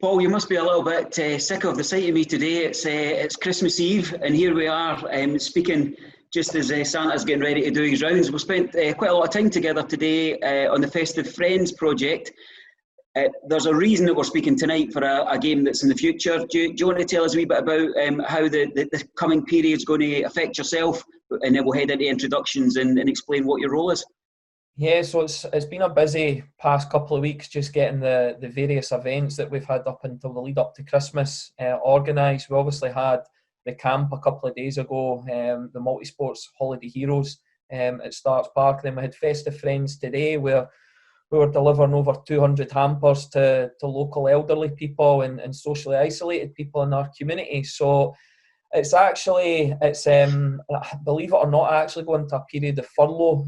Paul, you must be a little bit sick of the sight of me today. It's Christmas Eve, and here we are speaking just as Santa's getting ready to do his rounds. We've spent quite a lot of time together today on the Festive Friends project. There's a reason that we're speaking tonight for a game that's in the future. Do you want to tell us a wee bit about how the coming period is going to affect yourself, and then we'll head into introductions and explain what your role is? Yeah, so it's been a busy past couple of weeks just getting the various events that we've had up until the lead up to Christmas organised. We obviously had the camp a couple of days ago, the Multisports Holiday Heroes at Starts Park. Then we had Festive Friends today where we were delivering over 200 hampers to local elderly people and socially isolated people in our community. So it's believe it or not, actually going to a period of furlough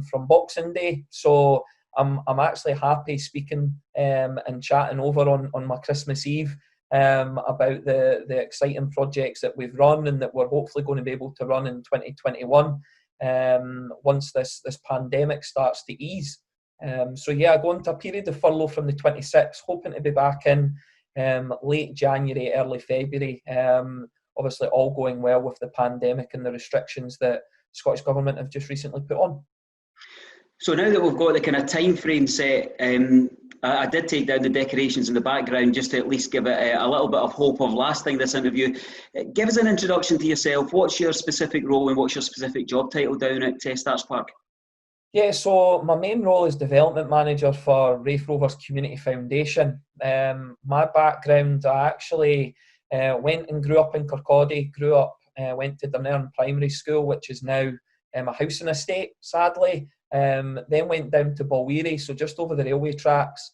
from Boxing Day. So I'm actually happy speaking and chatting over on my Christmas Eve about the exciting projects that we've run and that we're hopefully going to be able to run in 2021 once this pandemic starts to ease. So yeah, going to a period of furlough from the 26th, hoping to be back in late January, early February. Obviously all going well with the pandemic and the restrictions that the Scottish Government have just recently put on. So now that we've got the kind of time frame set, I did take down the decorations in the background just to at least give it a little bit of hope of lasting this interview. Give us an introduction to yourself. What's your specific role and what's your specific job title down at Starts Park? Yeah, so my main role is development manager for Raith Rovers Community Foundation. My background, I actually went and grew up in Kirkcaldy, went to Dunern Primary School, which is now a housing estate, sadly. Then went down to Balweary, so just over the railway tracks.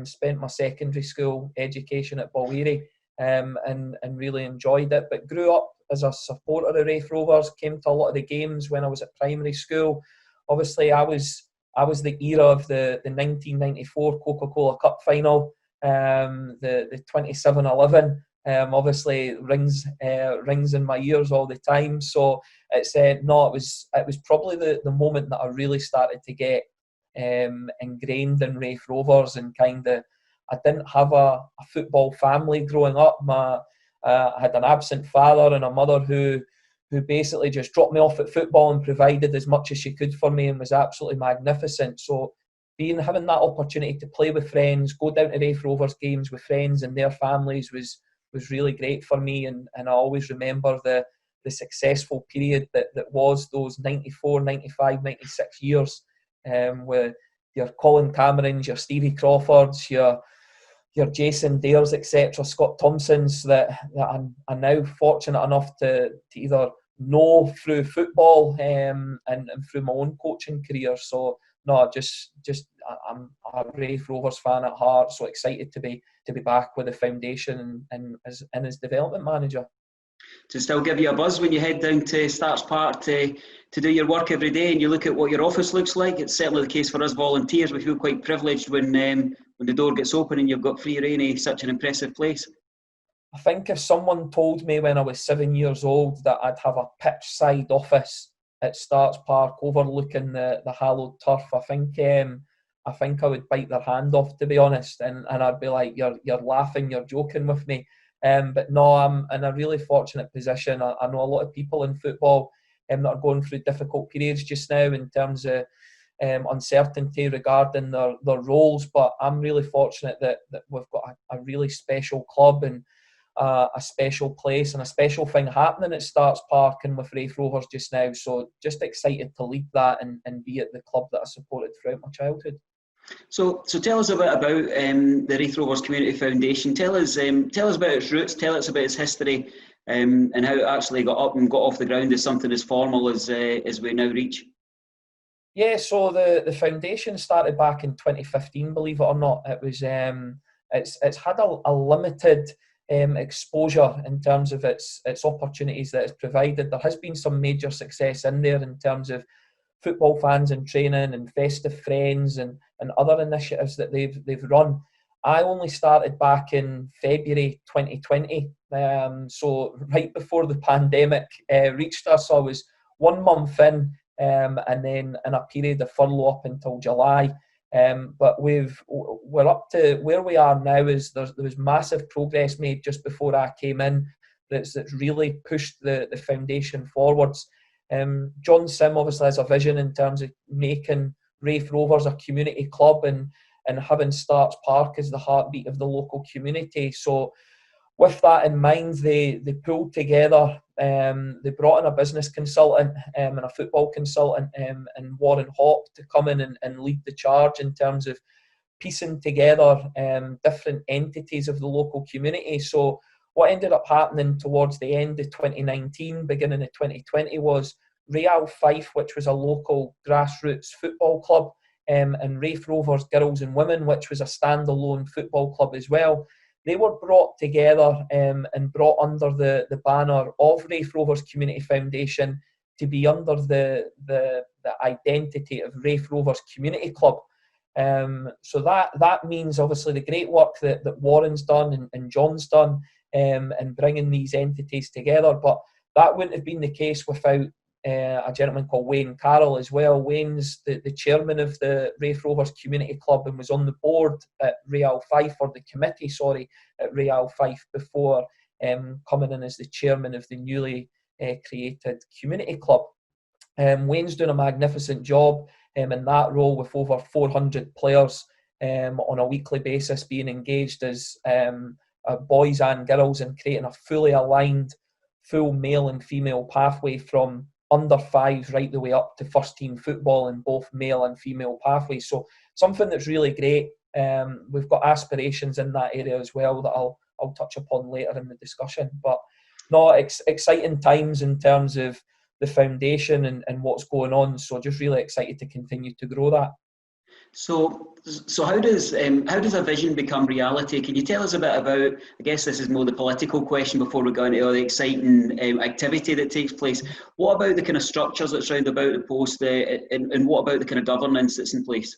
Spent my secondary school education at Balweary and really enjoyed it. But grew up as a supporter of Raith Rovers, came to a lot of the games when I was at primary school. Obviously, I was the era of the 1994 Coca-Cola Cup final, the 27-11. Obviously rings in my ears all the time. So it was probably the moment that I really started to get ingrained in Raith Rovers, and I didn't have a football family growing up. I had an absent father and a mother who basically just dropped me off at football and provided as much as she could for me and was absolutely magnificent. So having that opportunity to play with friends, go down to Raith Rovers games with friends and their families was really great for me, and I always remember the successful period that was those 94, 95, 96 years with your Colin Camerons, your Stevie Crawfords, your Jason Dares, etc., Scott Thompsons that I'm now fortunate enough to either know through football and through my own coaching career. So no, I'm a Raith Rovers fan at heart, so excited to be back with the foundation and as development manager. To still give you a buzz when you head down to Starts Park to do your work every day and you look at what your office looks like. It's certainly the case for us volunteers. We feel quite privileged when the door gets open and you've got free rein of such an impressive place. I think if someone told me when I was 7 years old that I'd have a pitch side office at Starts Park overlooking the hallowed turf, I think I would bite their hand off, to be honest, and I'd be like, you're laughing, you're joking with me. But no, I'm in a really fortunate position. I know a lot of people in football that are going through difficult periods just now in terms of uncertainty regarding their roles, but I'm really fortunate that we've got a really special club and a special place and a special thing happening at Starts Park and with Raith Rovers just now. So just excited to lead that and be at the club that I supported throughout my childhood. So tell us a bit about the Raith Rovers Community Foundation. Tell us about its roots. Tell us about its history and how it actually got up and got off the ground as something as formal as we now reach. Yeah, so the foundation started back in 2015. Believe it or not, it was it's had a limited exposure in terms of its opportunities that it's provided. There has been some major success in there in terms of football fans and training and Festive Friends and other initiatives that they've run. I only started back in February 2020, so right before the pandemic reached us. I was 1 month in, and then in a period of furlough up until July. But we're up to where we are now. Is there was massive progress made just before I came in that's really pushed the foundation forwards. John Sim obviously has a vision in terms of making Raith Rovers a community club and having Starts Park as the heartbeat of the local community. So with that in mind, they pulled together, they brought in a business consultant and a football consultant and Warren Hawke to come in and lead the charge in terms of piecing together different entities of the local community. So what ended up happening towards the end of 2019, beginning of 2020, was Real Fife, which was a local grassroots football club, and Raith Rovers Girls and Women, which was a standalone football club as well. They were brought together and brought under the banner of Raith Rovers Community Foundation to be under the identity of Raith Rovers Community Club. So that means obviously the great work that Warren's done and John's done in bringing these entities together. But that wouldn't have been the case without a gentleman called Wayne Carroll as well. Wayne's the chairman of the Raith Rovers Community Club and was on the board at Real Fife, or the committee, at Real Fife before coming in as the chairman of the newly created community club. Wayne's doing a magnificent job in that role, with over 400 players on a weekly basis being engaged as boys and girls, and creating a fully aligned, full male and female pathway from under fives right the way up to first team football in both male and female pathways. So something that's really great. We've got aspirations in that area as well that I'll touch upon later in the discussion. But no, exciting times in terms of the foundation and what's going on. So just really excited to continue to grow that. So how does a vision become reality? Can you tell us a bit about, I guess this is more the political question before we go into all the exciting activity that takes place. What about the kind of structures that's round about the post, and what about the kind of governance that's in place?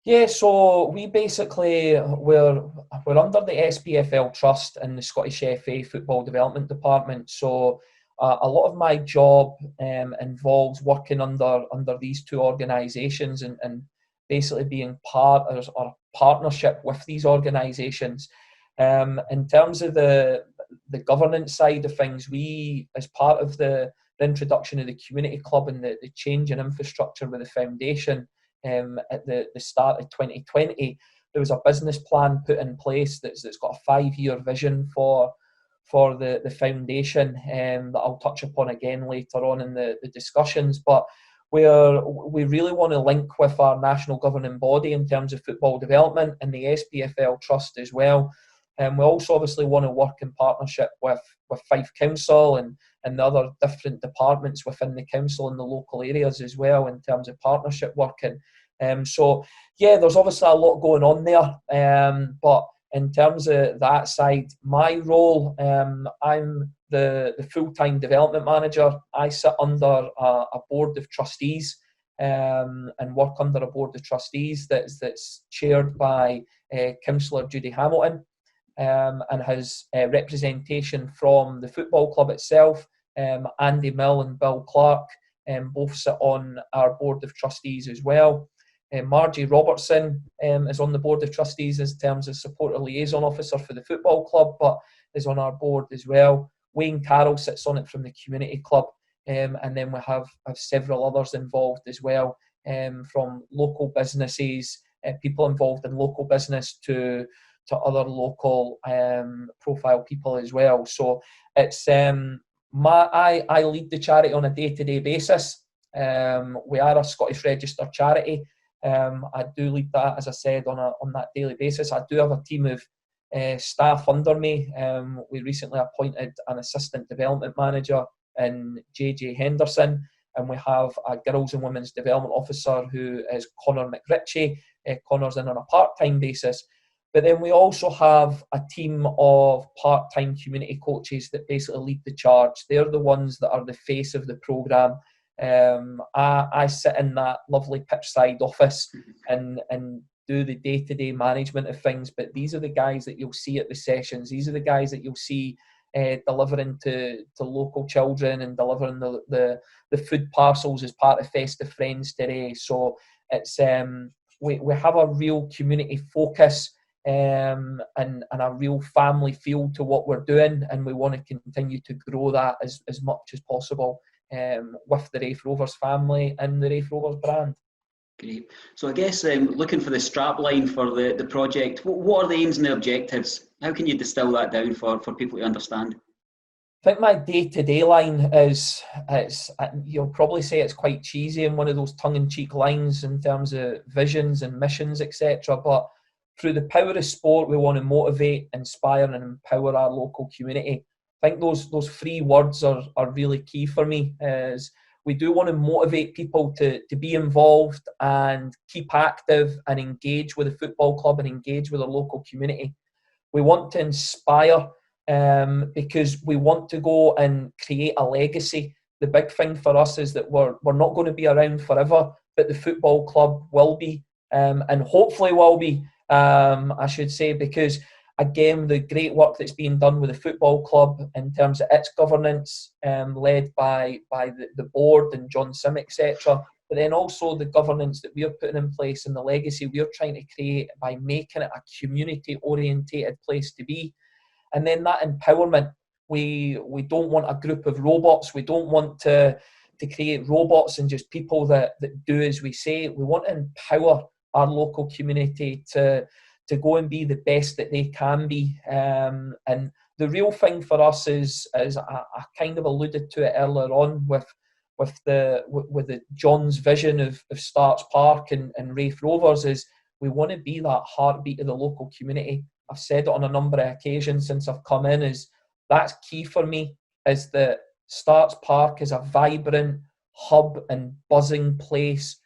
Yeah, so we basically, we're under the SPFL Trust and the Scottish FA Football Development Department. So a lot of my job involves working under these two organisations and basically being part or partnership with these organisations. In terms of the governance side of things, we, as part of the introduction of the community club and the change in infrastructure with the foundation at the start of 2020, there was a business plan put in place that's got a 5-year vision for the foundation that I'll touch upon again later on in the discussions. But we really want to link with our national governing body in terms of football development and the SPFL Trust as well. And we also obviously want to work in partnership with Fife Council and the other different departments within the council and the local areas as well in terms of partnership working. So yeah, there's obviously a lot going on there. But in terms of that side, my role, I'm the full-time development manager. I sit under a board of trustees and work under a board of trustees that's chaired by Councillor Judy Hamilton and has representation from the football club itself. Andy Mill and Bill Clark both sit on our board of trustees as well. Margie Robertson is on the board of trustees in terms of supporter liaison officer for the football club, but is on our board as well. Wayne Carroll sits on it from the community club, and then we have several others involved as well, from local businesses, people involved in local business to other local profile people as well. So it's I lead the charity on a day-to-day basis. We are a Scottish registered charity. I do lead that, as I said, on that daily basis. I do have a team of staff under me. We recently appointed an assistant development manager in JJ Henderson, and we have a girls and women's development officer who is Connor McRitchie. Connor's in on a part-time basis. But then we also have a team of part-time community coaches that basically lead the charge. They're the ones that are the face of the programme. I sit in that lovely pitchside office and do the day-to-day management of things, but these are the guys that you'll see at the sessions. These are the guys that you'll see delivering to local children and delivering the food parcels as part of Festive Friends today. So it's we have a real community focus and a real family feel to what we're doing, and we want to continue to grow that as much as possible with the Raith Rovers family and the Raith Rovers brand. Great. So I guess looking for the strap line for the project, what are the aims and the objectives? How can you distill that down for people to understand? I think my day-to-day line is, you'll probably say it's quite cheesy and one of those tongue-in-cheek lines in terms of visions and missions, etc. But through the power of sport, we want to motivate, inspire and empower our local community. I think those three words are really key for me. Is we do want to motivate people to be involved and keep active and engage with the football club and engage with the local community. We want to inspire because we want to go and create a legacy. The big thing for us is that we're not going to be around forever, but the football club will be, and hopefully will be, I should say, because again, the great work that's being done with the football club in terms of its governance, led by the board and John Sim, etc., but then also the governance that we're putting in place and the legacy we're trying to create by making it a community-orientated place to be. And then that empowerment, we don't want a group of robots. We don't want to create robots and just people that do as we say. We want to empower our local community to go and be the best that they can be. And the real thing for us is I kind of alluded to it earlier on with the John's vision of Starts Park and Raith Rovers, is we want to be that heartbeat of the local community. I've said it on a number of occasions since I've come in, is that's key for me, is that Starts Park is a vibrant hub and buzzing place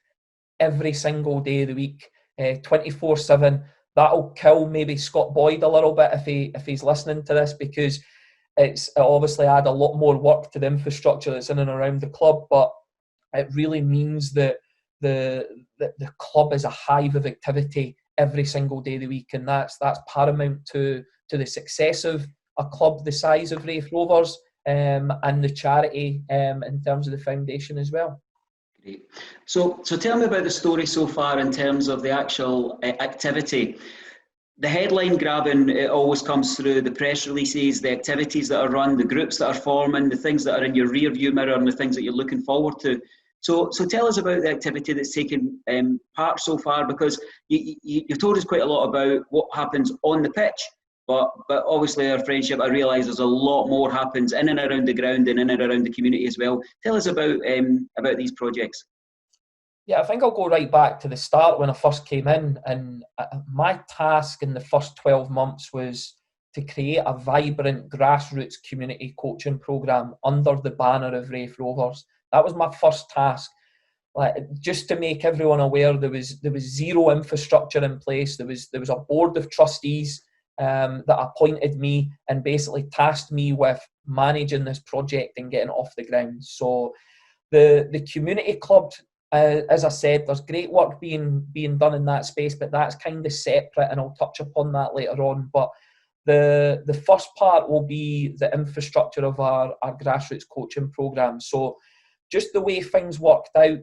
every single day of the week, 24/7. That'll kill maybe Scott Boyd a little bit if he's listening to this, because it obviously add a lot more work to the infrastructure that's in and around the club, but it really means that the club is a hive of activity every single day of the week, and that's paramount to the success of a club the size of Raith Rovers and the charity in terms of the foundation as well. Great. So tell me about the story so far in terms of the actual activity. The headline grabbing, it always comes through the press releases, the activities that are run, the groups that are forming, the things that are in your rear view mirror and the things that you're looking forward to. So tell us about the activity that's taken part so far, because you've told us quite a lot about what happens on the pitch, but obviously our friendship, I realise there's a lot more happens in and around the ground and in and around the community as well. Tell us about these projects. Yeah, I think I'll go right back to the start when I first came in, and my task in the first 12 months was to create a vibrant grassroots community coaching programme under the banner of Raith Rovers. That was my first task. Like, just to make everyone aware, there was zero infrastructure in place. There was a board of trustees that appointed me and basically tasked me with managing this project and getting it off the ground. So the community club, as I said, there's great work being done in that space, but that's kind of separate, and I'll touch upon that later on. But the first part will be the infrastructure of our grassroots coaching programme. So just the way things worked out,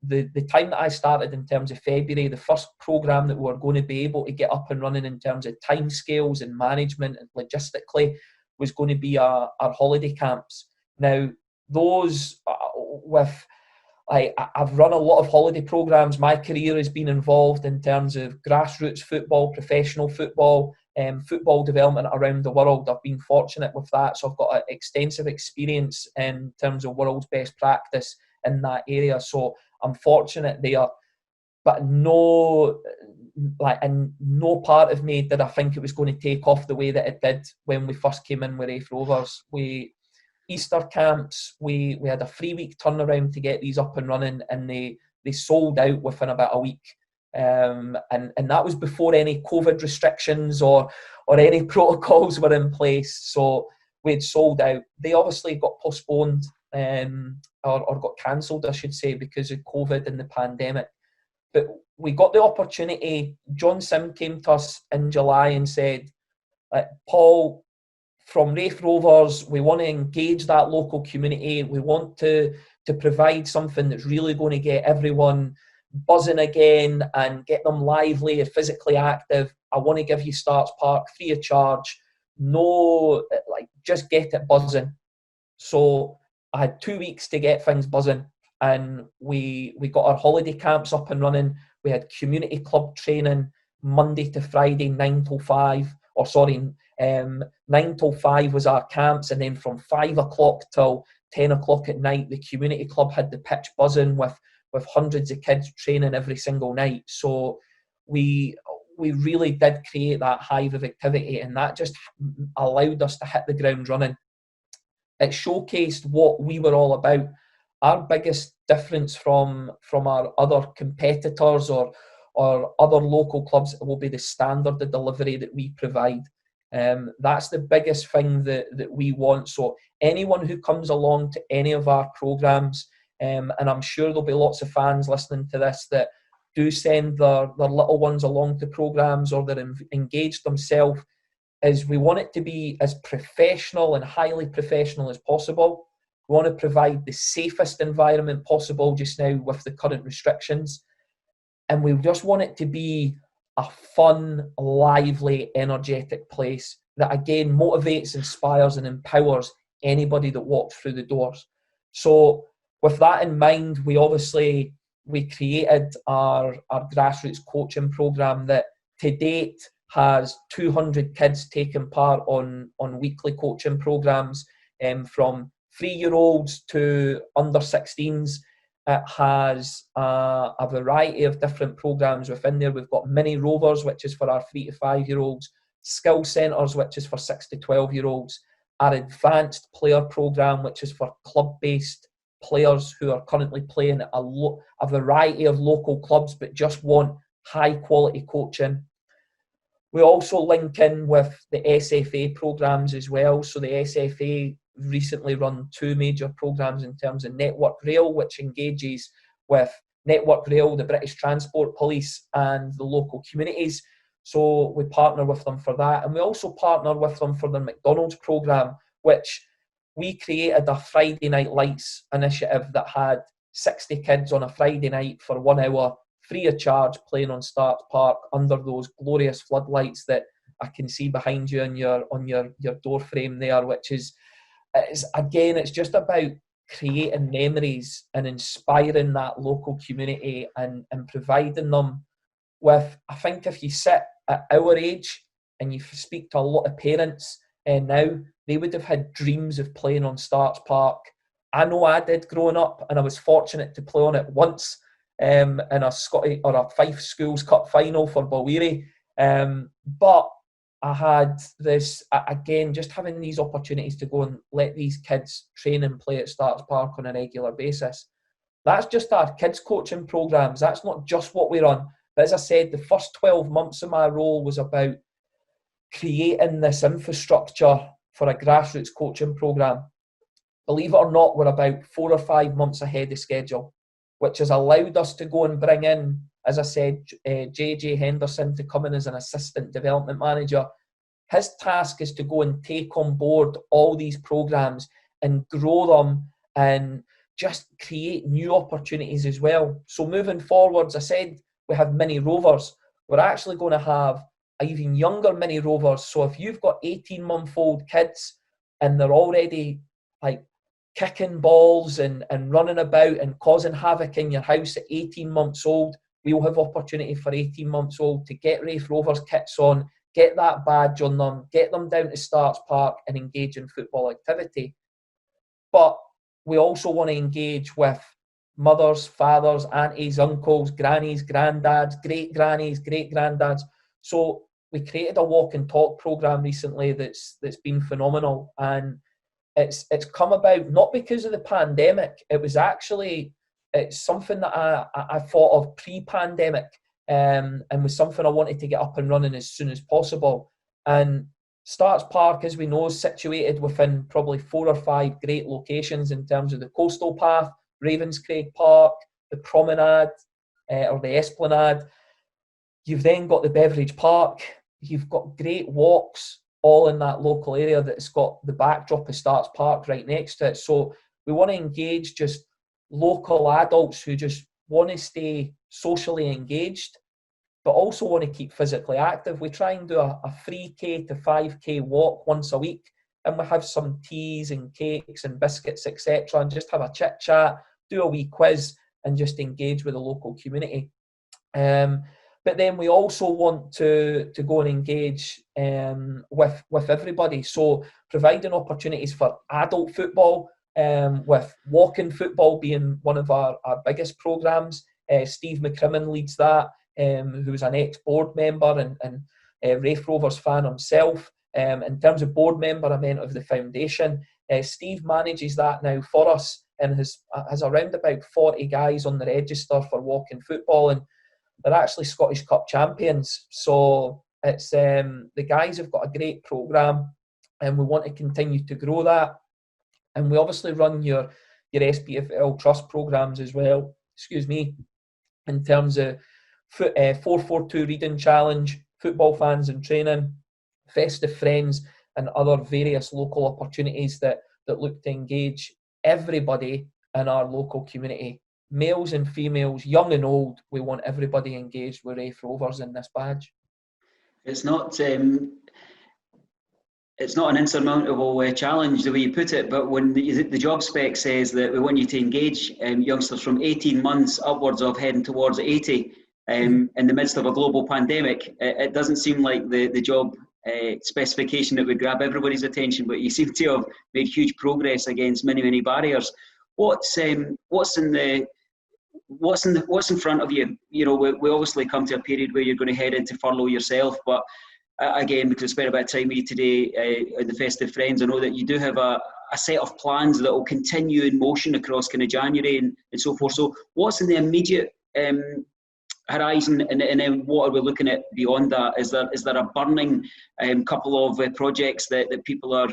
the time that I started in terms of February, the first programme that we were going to be able to get up and running in terms of timescales and management and logistically was going to be our holiday camps. Now, those I've run a lot of holiday programmes. My career has been involved in terms of grassroots football, professional football, football development around the world. I've been fortunate with that, so I've got an extensive experience in terms of world's best practice in that area. So I'm fortunate there, but no part of me did I think it was going to take off the way that it did when we first came in with Raith Rovers. Easter camps, we had a 3-week turnaround to get these up and running, and they sold out within about a week. And that was before any COVID restrictions or any protocols were in place. So we had sold out. They obviously got postponed or got cancelled, I should say, because of COVID and the pandemic. But we got the opportunity. John Sim came to us in July and said, Paul, from Raith Rovers, we want to engage that local community. We want to provide something that's really going to get everyone buzzing again and get them lively and physically active, I want to give you Starts Park free of charge. No, like, just get it buzzing. So I had 2 weeks to get things buzzing, and we got our holiday camps up and running. We had community club training Monday to Friday, 9 till 5. 9 till 5 was our camps, and then from 5 o'clock till 10 o'clock at night, the community club had the pitch buzzing with hundreds of kids training every single night. So we really did create that hive of activity, and that just allowed us to hit the ground running. It showcased what we were all about. Our biggest difference from our other competitors or other local clubs will be the standard of delivery that we provide. That's the biggest thing that we want. So anyone who comes along to any of our programmes, and I'm sure there'll be lots of fans listening to this that do send their little ones along to programmes or they're engaged themselves, is we want it to be as professional and highly professional as possible. We want to provide the safest environment possible just now with the current restrictions. And we just want it to be a fun, lively, energetic place that, again, motivates, inspires and empowers anybody that walks through the doors. So with that in mind, we created our grassroots coaching programme that to date has 200 kids taking part on weekly coaching programmes, from 3-year-olds to under 16s. It has a variety of different programmes within there. We've got mini Rovers, which is for our 3 to 5-year-olds, skill centres, which is for 6 to 12-year-olds, our advanced player programme, which is for club-based players who are currently playing at a variety of local clubs but just want high-quality coaching. We also link in with the SFA programmes as well. So the SFA recently run 2 major programmes in terms of Network Rail, which engages with Network Rail, the British Transport Police and the local communities. So we partner with them for that. And we also partner with them for the McDonald's programme, which we created a Friday Night Lights initiative that had 60 kids on a Friday night for 1 hour, free of charge, playing on Starts Park under those glorious floodlights that I can see behind you on your door frame there, which is it's just about creating memories and inspiring that local community and providing them with, I think if you sit at our age and you speak to a lot of parents now, they would have had dreams of playing on Starts Park. I know I did growing up, and I was fortunate to play on it once in a Scottish or a Fife Schools Cup final for Balwearie. But I had this, again, just having these opportunities to go and let these kids train and play at Starts Park on a regular basis. That's just our kids coaching programmes. That's not just what we run. But as I said, the first 12 months of my role was about creating this infrastructure for a grassroots coaching programme. Believe it or not, we're about 4 or 5 months ahead of schedule, which has allowed us to go and bring in, as I said, JJ Henderson to come in as an assistant development manager. His task is to go and take on board all these programmes and grow them and just create new opportunities as well. So moving forwards, I said we have mini Rovers. We're actually going to have even younger mini Rovers. So if you've got 18-month-old kids and they're already like kicking balls and running about and causing havoc in your house at 18 months old, we'll have opportunity for 18 months old to get Raith Rovers kits on, get that badge on them, get them down to Starts Park and engage in football activity. But we also want to engage with mothers, fathers, aunties, uncles, grannies, granddads, great-grannies, great-granddads. So we created a walk and talk programme recently that's been phenomenal, and it's come about not because of the pandemic. It's something that I thought of pre-pandemic, and was something I wanted to get up and running as soon as possible. And Starts Park, as we know, is situated within probably 4 or 5 great locations in terms of the Coastal Path, Ravenscraig Park, the Promenade, or the Esplanade. You've then got the Beveridge Park. You've got great walks all in that local area that's got the backdrop of Starts Park right next to it. So we want to engage just local adults who just want to stay socially engaged, but also want to keep physically active. We try and do a 3K to 5K walk once a week, and we have some teas and cakes and biscuits, etc., and just have a chit chat, do a wee quiz, and just engage with the local community. But then we also want to go and engage with everybody. So providing opportunities for adult football, with walking football being one of our biggest programmes. Steve McCrimmon leads that, who's an ex-board member and Raith Rovers fan himself. In terms of board member, I meant of the foundation. Steve manages that now for us and has around about 40 guys on the register for walking football, and they're actually Scottish Cup champions. So it's the guys have got a great programme, and we want to continue to grow that. And we obviously run your SPFL Trust programmes as well, in terms of 442 Reading Challenge, Football Fans in Training, Festive Friends, and other various local opportunities that look to engage everybody in our local community. Males and females, young and old, we want everybody engaged with Raith Rovers in this badge. It's not an insurmountable challenge the way you put it, but when the job spec says that we want you to engage youngsters from 18 months upwards of heading towards 80 in the midst of a global pandemic, it doesn't seem like the job specification that would grab everybody's attention, but you seem to have made huge progress against many barriers. What's in front of you? You know, we obviously come to a period where you're going to head into furlough yourself, but again, because I spent a bit of time with you today at the Festive Friends, I know that you do have a set of plans that will continue in motion across kind of January and so forth. So what's in the immediate horizon, and then what are we looking at beyond that? Is there a burning couple of projects that people are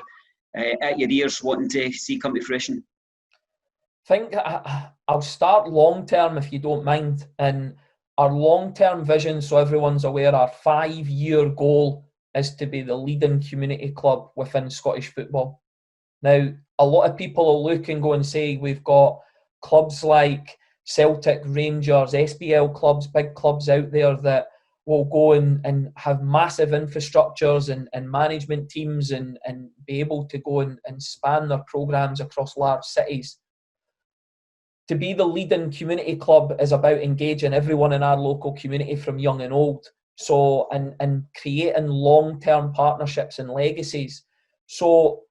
at your ears wanting to see come to fruition? I think I'll start long term, if you don't mind. And our long term vision, so everyone's aware, our 5-year goal is to be the leading community club within Scottish football. Now, a lot of people will look and go and say we've got clubs like Celtic, Rangers, SPL clubs, big clubs out there that will go and have massive infrastructures and management teams and be able to go and span their programmes across large cities. To be the leading community club is about engaging everyone in our local community from young and old. So, and creating long-term partnerships and legacies. So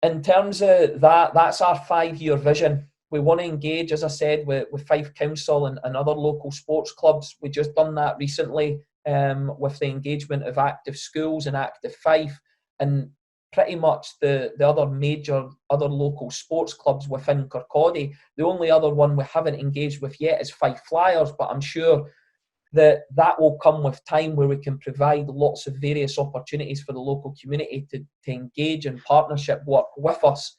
in terms of that's our 5-year vision. We want to engage, as I said, with Fife Council and other local sports clubs. We just done that recently with the engagement of Active Schools and Active Fife, and pretty much the other local sports clubs within Kirkcaldy. The only other one we haven't engaged with yet is Fife Flyers, but I'm sure that will come with time, where we can provide lots of various opportunities for the local community to engage in partnership work with us.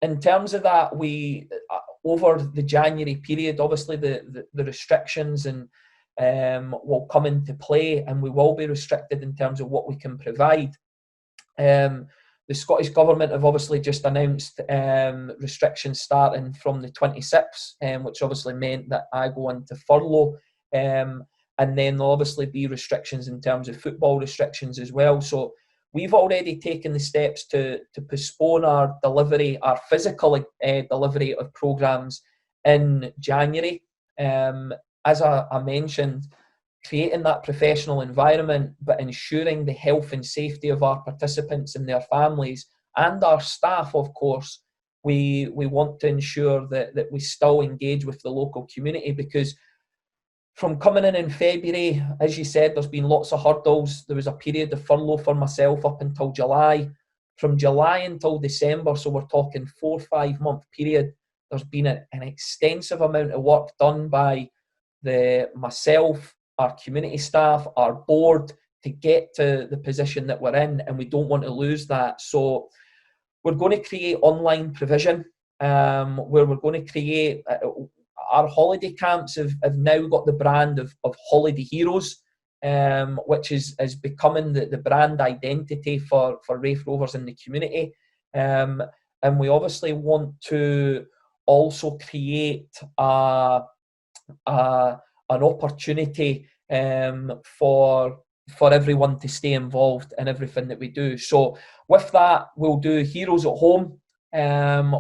In terms of that, we over the January period, obviously the restrictions and will come into play, and we will be restricted in terms of what we can provide. The Scottish Government have obviously just announced restrictions starting from the 26th, which obviously meant that I go into furlough, and then there'll obviously be restrictions in terms of football restrictions as well. So we've already taken the steps to postpone our physical delivery of programmes in January. As I mentioned, creating that professional environment, but ensuring the health and safety of our participants and their families and our staff, of course. We want to ensure that we still engage with the local community, because from coming in February, as you said, there's been lots of hurdles. There was a period of furlough for myself up until July. From July until December, so we're talking 4 or 5 month period, there's been an extensive amount of work done by myself, our community staff, our board, to get to the position that we're in, and we don't want to lose that. So we're going to create online provision, where we're going to create our holiday camps have now got the brand of Holiday Heroes, which is becoming the brand identity for Raith Rovers in the community. And we obviously want to also create a an opportunity for everyone to stay involved in everything that we do. So with that, we'll do Heroes at Home,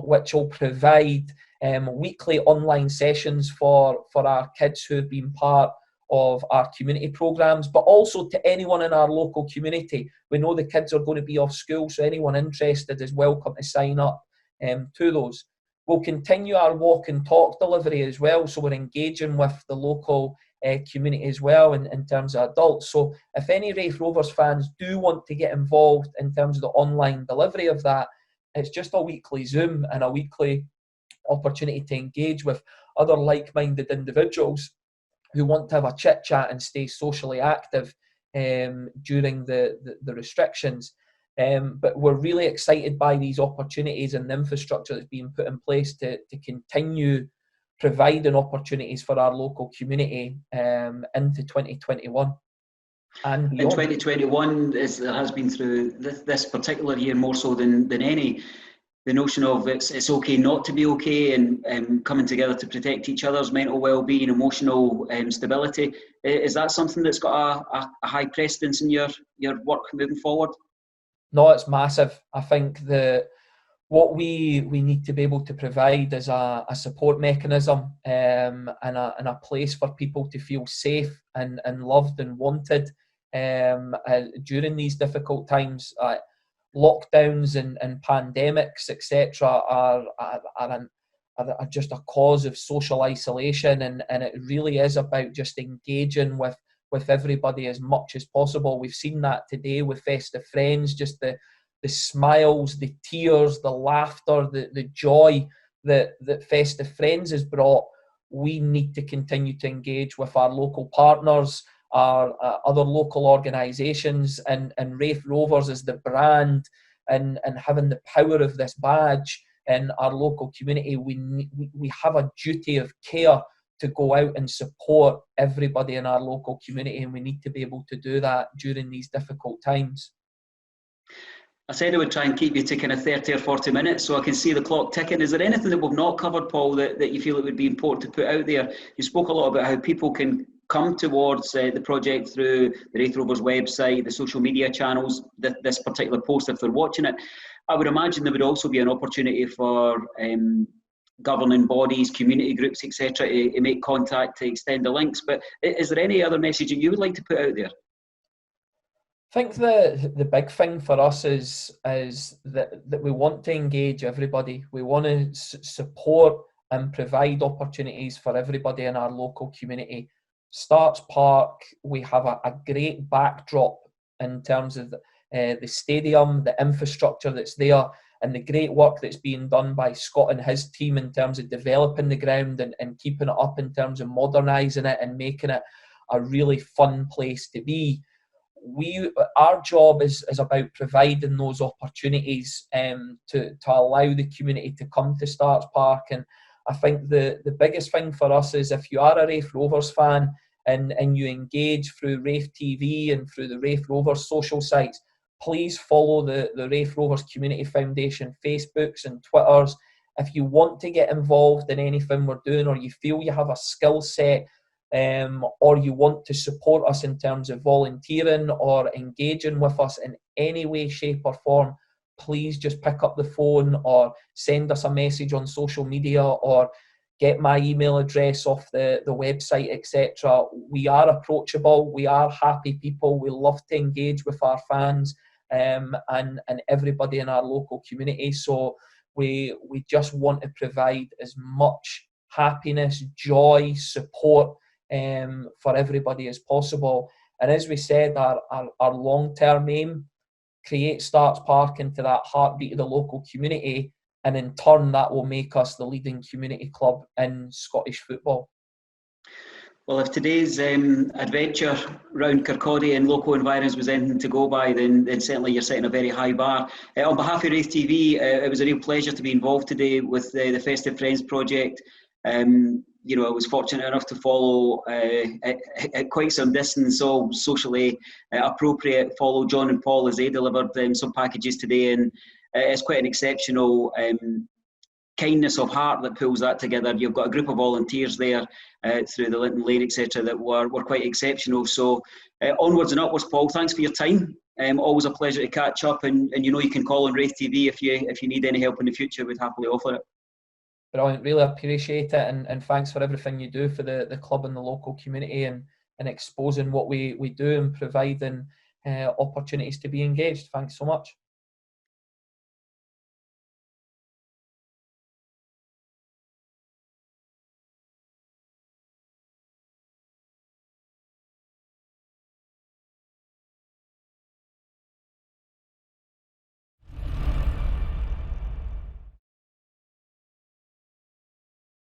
which will provide weekly online sessions for our kids who have been part of our community programs, but also to anyone in our local community. We know the kids are going to be off school, so anyone interested is welcome to sign up to those. We'll continue our walk and talk delivery as well, so we're engaging with the local community as well in terms of adults. So if any Raith Rovers fans do want to get involved in terms of the online delivery of that, it's just a weekly Zoom and a weekly opportunity to engage with other like-minded individuals who want to have a chit-chat and stay socially active during the restrictions. But we're really excited by these opportunities and the infrastructure that's being put in place to continue providing opportunities for our local community into 2021 and beyond. In 2021, has been through this particular year more so than any, the notion of it's okay not to be okay, and coming together to protect each other's mental well-being, emotional stability. Is that something that's got a high precedence in your work moving forward? No, it's massive. I think what we need to be able to provide is a support mechanism and a place for people to feel safe and loved and wanted during these difficult times. Lockdowns and pandemics, etc., are just a cause of social isolation, and it really is about just engaging with everybody as much as possible. We've seen that today with Festive Friends, just the smiles, the tears, the laughter, the joy that Festive Friends has brought. We need to continue to engage with our local partners, our other local organisations, and Raith Rovers as the brand, and having the power of this badge in our local community. We have a duty of care to go out and support everybody in our local community, and we need to be able to do that during these difficult times. I said I would try and keep you to kind of 30 or 40 minutes, so I can see the clock ticking. Is there anything that we've not covered, Paul, that you feel it would be important to put out there? You spoke a lot about how people can come towards the project through the Raith Rovers website, the social media channels, this particular post if they're watching it. I would imagine there would also be an opportunity for governing bodies, community groups, etc., to make contact, to extend the links. But is there any other message that you would like to put out there? I think the big thing for us is that we want to engage everybody. We want to support and provide opportunities for everybody in our local community. Starts Park, we have a great backdrop in terms of the stadium, the infrastructure that's there, and the great work that's being done by Scott and his team in terms of developing the ground and keeping it up in terms of modernising it and making it a really fun place to be. Our job is about providing those opportunities to allow the community to come to Starts Park. And I think the biggest thing for us is, if you are a Raith Rovers fan and you engage through RaithTV and through the Raith Rovers social sites, please follow the Raith Rovers Community Foundation Facebooks and Twitters. If you want to get involved in anything we're doing, or you feel you have a skill set, or you want to support us in terms of volunteering or engaging with us in any way, shape or form, please just pick up the phone or send us a message on social media, or get my email address off the website, etc. We are approachable. We are happy people. We love to engage with our fans and everybody in our local community. So we just want to provide as much happiness, joy, support for everybody as possible. And as we said, our long-term aim, create Starts Park into that heartbeat of the local community, and in turn that will make us the leading community club in Scottish football. Well, if today's adventure round Kirkcaldy and local environs was anything to go by, then certainly you're setting a very high bar. On behalf of RaithTV, it was a real pleasure to be involved today with the Festive Friends project. You know, I was fortunate enough to follow at quite some distance, all socially appropriate, follow John and Paul as they delivered some packages today, and it's quite an exceptional kindness of heart that pulls that together. You've got a group of volunteers there through the Linton Lane, etc., that were quite exceptional. So onwards and upwards, Paul. Thanks for your time. Always a pleasure to catch up, and you know you can call on RaithTV if you need any help in the future. We'd happily offer it. Brilliant, really appreciate it, and thanks for everything you do for the club and the local community, and exposing what we do and providing opportunities to be engaged. Thanks so much.